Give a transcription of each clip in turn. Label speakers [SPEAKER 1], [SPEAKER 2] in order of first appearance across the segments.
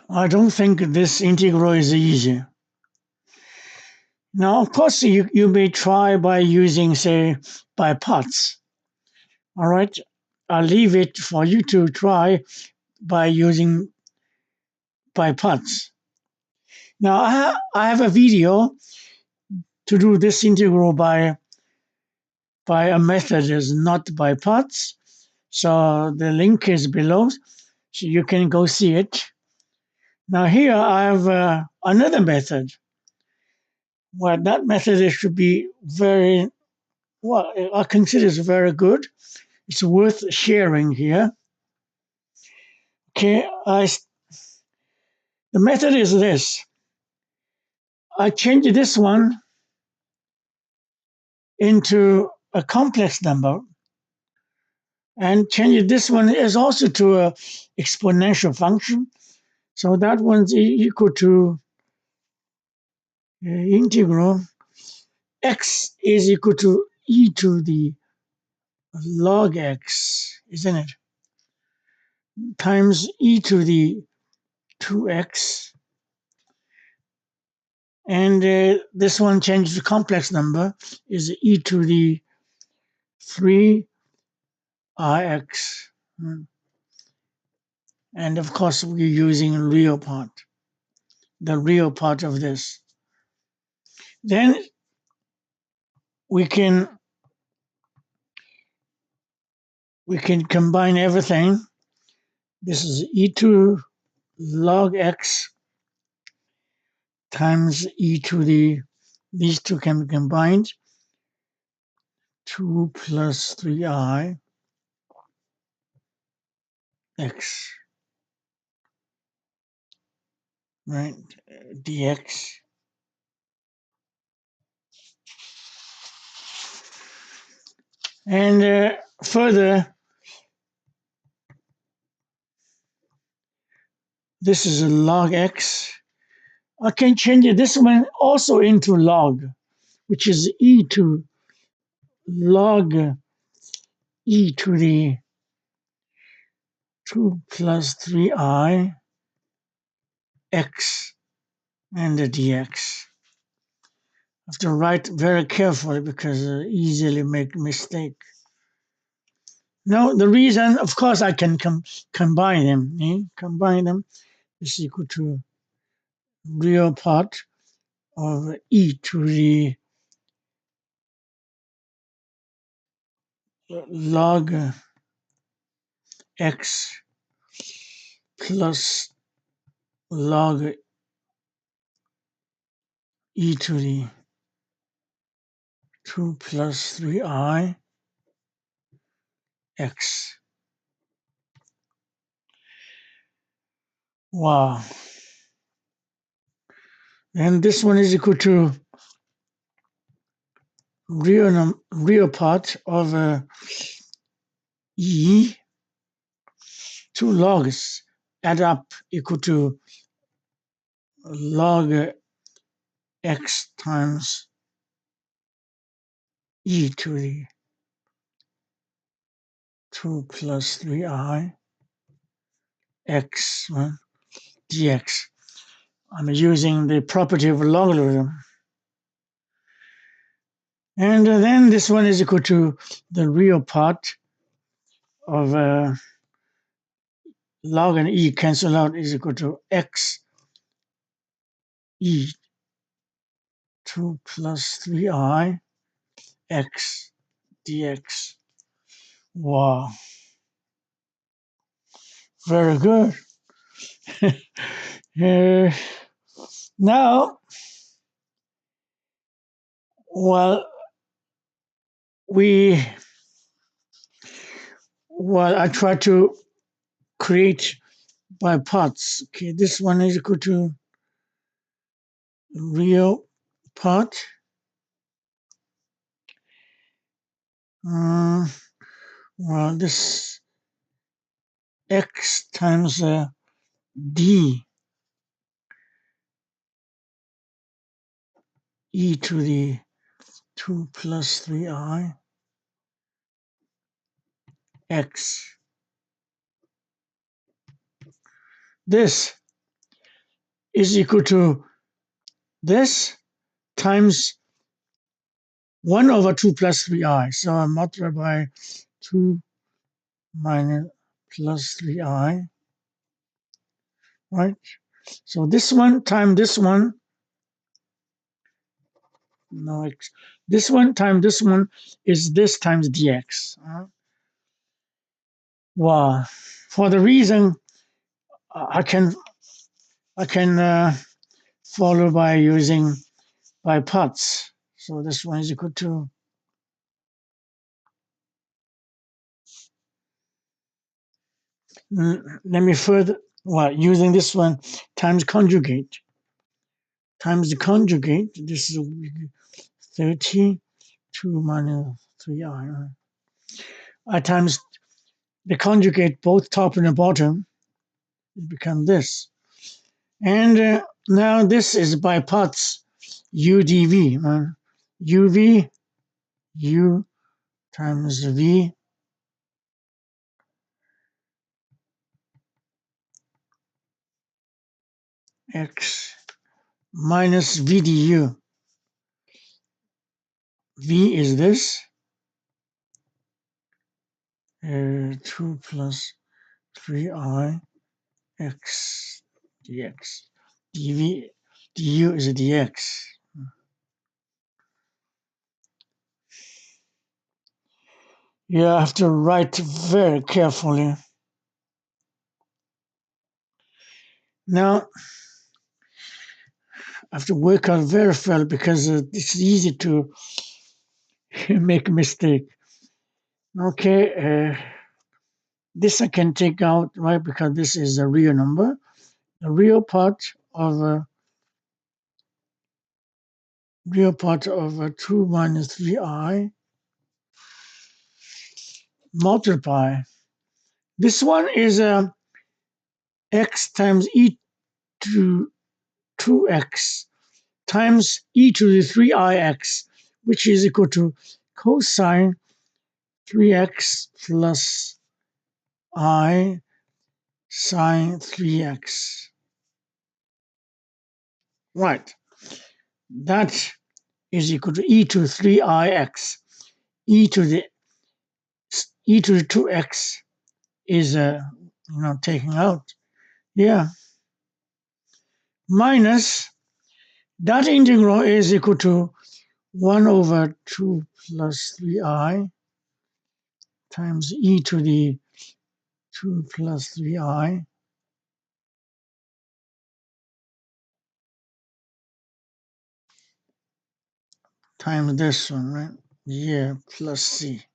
[SPEAKER 1] I don't think this integral is easy. Now, of course, you may try by using, say, by parts. All right. I'll leave it for you to try by using by parts. Now, I have a video to do this integral by a method is not by parts. So the link is below, so you can go see it. Now here I have another method. Well, that method should be very, well, I consider it's very good. It's worth sharing here. Okay, the method is this. I change this one into a complex number and change this one is also to a exponential function. So that one's equal to integral x is equal to e to the log x, isn't it? Times e to the 2x. And this one changed to complex number is e to the 3ix. And of course, we're using the real part of this. Then we can combine everything. This is e to log x times e to the, these two can be combined, 2 plus 3i x, right, dx. And further, this is a log x. I can change this one also into log, which is e to log e to the 2 plus 3i x and the dx. I have to write very carefully because I easily make mistake. Now, the reason, of course, I can combine them. Combine them is equal to real part of e to the log x plus log e to the 2 plus 3i x. Wow. And this one is equal to real part of e. 2 logs add up equal to log x times e to the 2 plus 3i x dx. I'm using the property of logarithm. And then this one is equal to the real part of log and e cancel out is equal to x e 2 plus 3i x dx. Wow. Very good. Now, well, I try to create by parts. Okay, this one is equal to real part. Well, this x times d e to the 2 plus 3i x. This is equal to this times 1 over 2 plus 3i. So I multiply by 2 minus plus 3i, right? So this one times this one, no, this one times this one is this times dx. Wow. For the reason I can follow by using by parts. So this one is equal to let me further using this one times conjugate. Times the conjugate, this is 32 minus 3i. I times the conjugate both top and the bottom, it becomes this. And now this is by parts u dv. uv, u times v x minus v du. V is this, 2 plus 3i x dx. dv, du is dx. You have to write very carefully. Now, I have to work out very well because it's easy to make a mistake. Okay, this I can take out, right, because this is a real number. The real part of 2 minus 3i multiply. This one is x times e to 2x times e to the 3ix, which is equal to cosine 3x plus I sine 3x. Right. That is equal to e to 3ix. e to the 2x is taking out. Yeah. Minus that integral is equal to 1 over 2 plus 3i times e to the 2 plus 3i times this one, right? Yeah, plus c.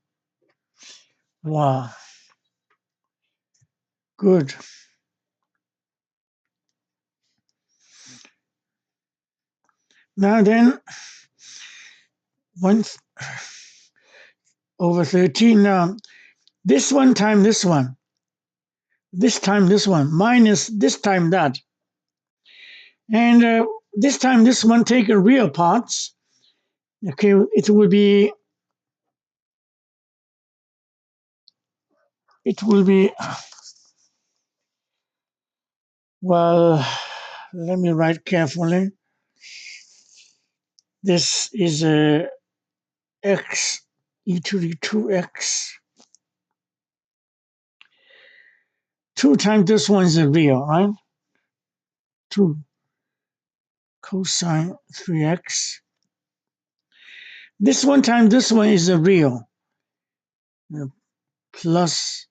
[SPEAKER 1] Wow. Good. Now then, 1 over 13. Now, this one times this one. This time this one. Minus this time that. And this time this one take a real parts. Okay, it will be well, let me write carefully. This is a x e to the 2x. 2 times this one is a real, right? 2 cosine 3x. This one times this one is a real. Plus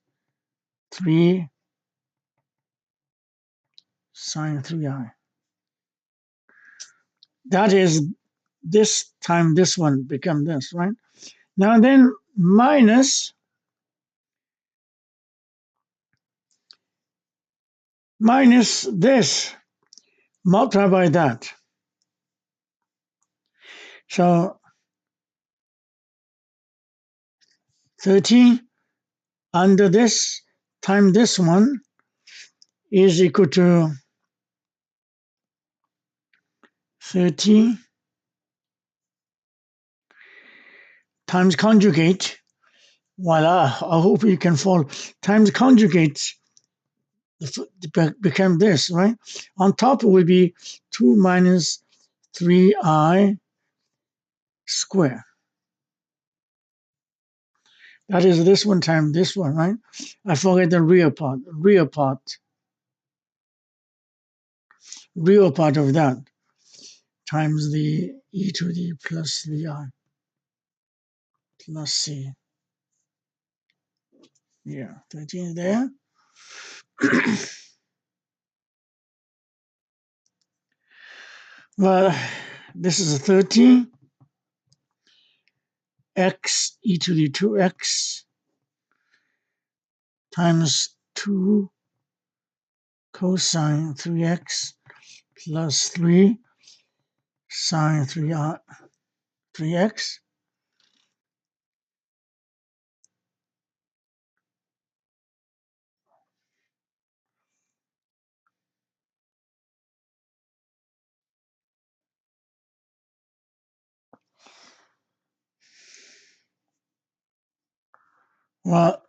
[SPEAKER 1] 3 sine 3i. That is this time this one become this, right? Now then minus this, multiply by that. So 13 under this times this one is equal to 13 times conjugate. Voila, I hope you can follow. Times conjugate become this, right? On top it will be 2 minus 3i squared. That is this one times this one, right? I forget the real part. Real part of that times the e to the plus 3i plus c. Yeah, 13 is there. Well, this is a 13 x e to the 2x times 2 cosine 3x plus 3 sine 3x. Well,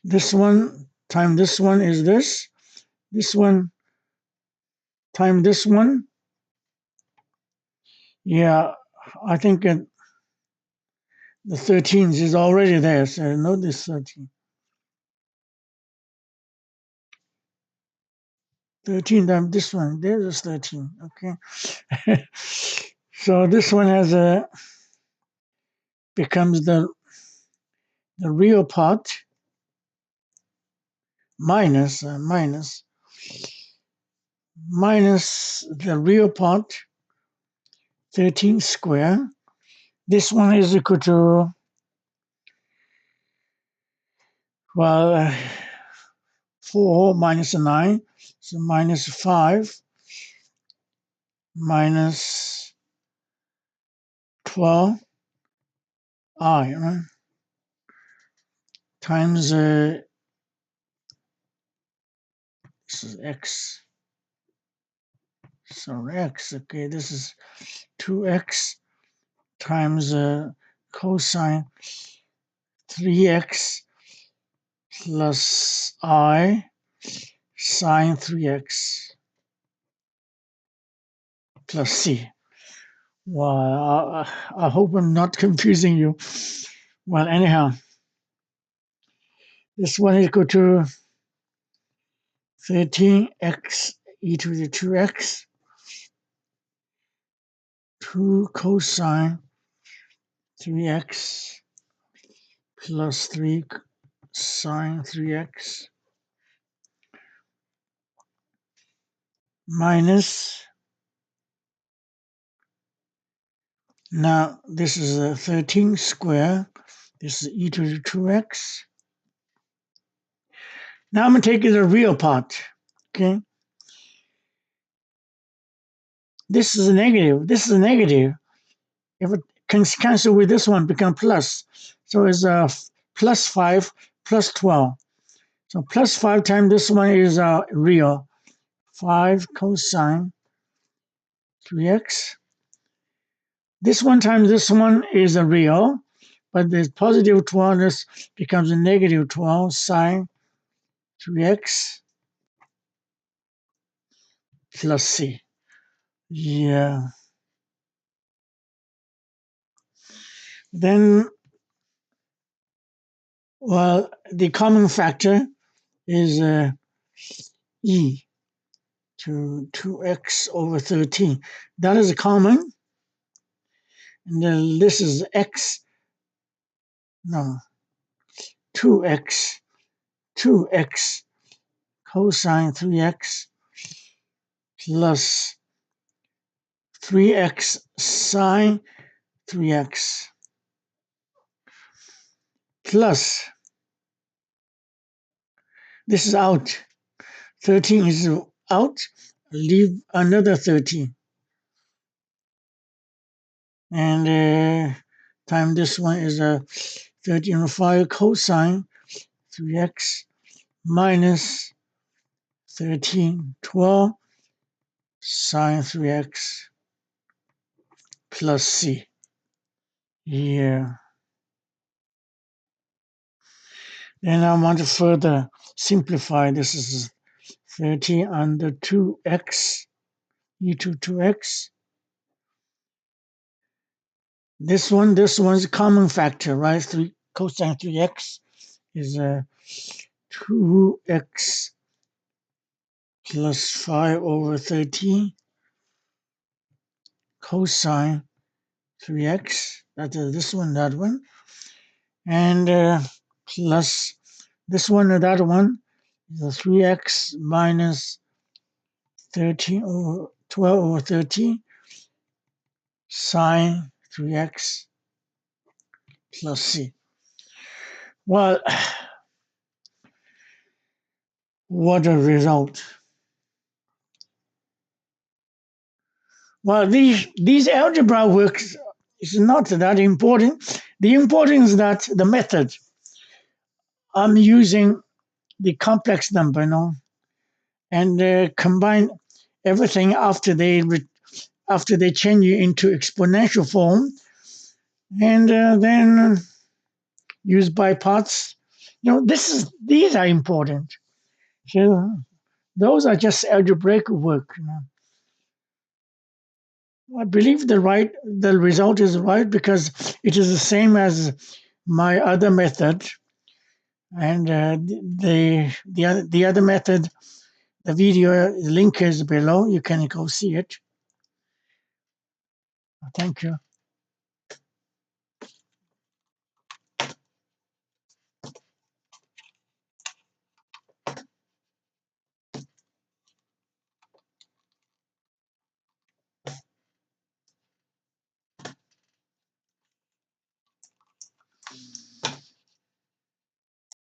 [SPEAKER 1] this one times this one is this. This one times this one. Yeah, I think the 13 is already there, so note this 13. 13 times this one, there's 13, okay? So this one becomes the real part minus the real part 13 square. This one is equal to, well, 4 minus 9, so minus 5 minus 12i, right? Times, this is x, so x, okay, this is 2x times cosine 3x plus I sine 3x plus c. Well, I hope I'm not confusing you. Well, anyhow, this one is equal to 13x e to the 2x, 2 cosine 3x plus 3 sine 3x minus, now this is a 13 square, this is e to the 2x. Now I'm going to take the real part, okay? This is a negative, this is a negative. If it can cancel with this one, become plus. So it's plus 5 plus 12. So plus 5 times this one is real. 5 cosine 3x. This one times this one is a real, but the positive 12, this becomes a negative 12 sine 3x plus c. Yeah. Then, well, the common factor is e to 2x over 13. That is common. And then this is x, no, 2x cosine 3x plus 3x sine 3x plus, this is out, 13 is out, leave another 13. And time this one is 13 over 5 cosine 3x minus 13, 12 sine 3x plus c. Yeah. Then I want to further simplify. This is 30 under 2x e to 2x. This one's a common factor, right? Cosine 3x is 2x plus 5 over 13 cosine 3x. That is this one, that one. And plus this one and that one is a 3x minus 13 over 12 over 13 sine 3x plus c. Well, what a result. Well, these algebra works is not that important. The important is that the method. I'm using the complex number, and combine everything after they change it into exponential form, and then use by parts. These are important. So those are just algebraic work. I believe the result is right because it is the same as my other method, and the other method, the video link is below. You can go see it. Thank you.